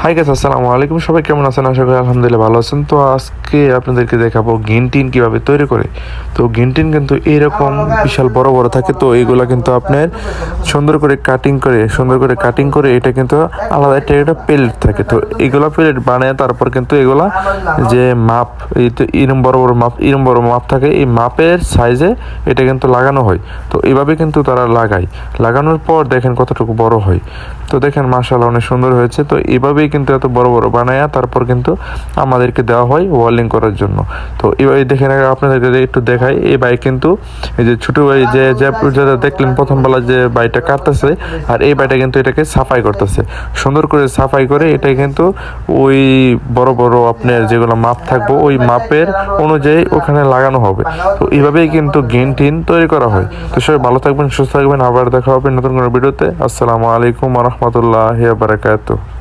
Hi guys, আসসালামু আলাইকুম। সবাই কেমন আছেন? আশা করি আলহামদুলিল্লাহ ভালো আছেন। তো আজকে আপনাদেরকে দেখাবো গ্রিন টিন কিভাবে তৈরি করে। তো গ্রিন টিন কিন্তু এরকম বিশাল বড় বড় থাকে। তো এইগুলা কিন্তু আপনার সুন্দর করে কাটিং করে এটা কিন্তু আলাদা একটা প্লেট থাকে। তো এগুলা প্লেট বানায় তারপর কিন্তু এগুলা যে মাপ, এই তো এরম বড় মাপ থাকে, এই মাপের সাইজে এটা কিন্তু লাগানো হয়। তো এইভাবে কিন্তু তারা লাগানোর পর দেখেন কতটুকু বড় হয়। তো দেখেন মাশাআল্লাহ অনেক সুন্দর হয়েছে। তো এইভাবেই কিন্তু এত বড় বড় বানায়া তারপর কিন্তু আমাদেরকে দেওয়া হয় ওয়ার্লিং করার জন্য। তো এইভাবে দেখেন, আপনাদেরকে একটু দেখাই। এই বাইক কিন্তু এই যে ছোট ভাই যেটা দেখলেন প্রথম বেলা যে বাইকটা কাটতেছে, আর এই বাইকটা কিন্তু এটাকে সাফাই করতেছে। সুন্দর করে সাফাই করে এটা কিন্তু ওই বড় বড় আপনার যেগুলো মাপ থাকবো ওই মাপের অনুযায়ী ওখানে লাগানো হবে। তো এইভাবেই কিন্তু গ্রিন টিন তৈরি করা হয়। তো সবাই ভালো থাকবেন, সুস্থ থাকবেন। আবার দেখা হবে নতুন কোনো ভিডিওতে। আসসালামু আলাইকুম ওয়া রাহমাতুল্লাহি ওয়া বারাকাতুহু।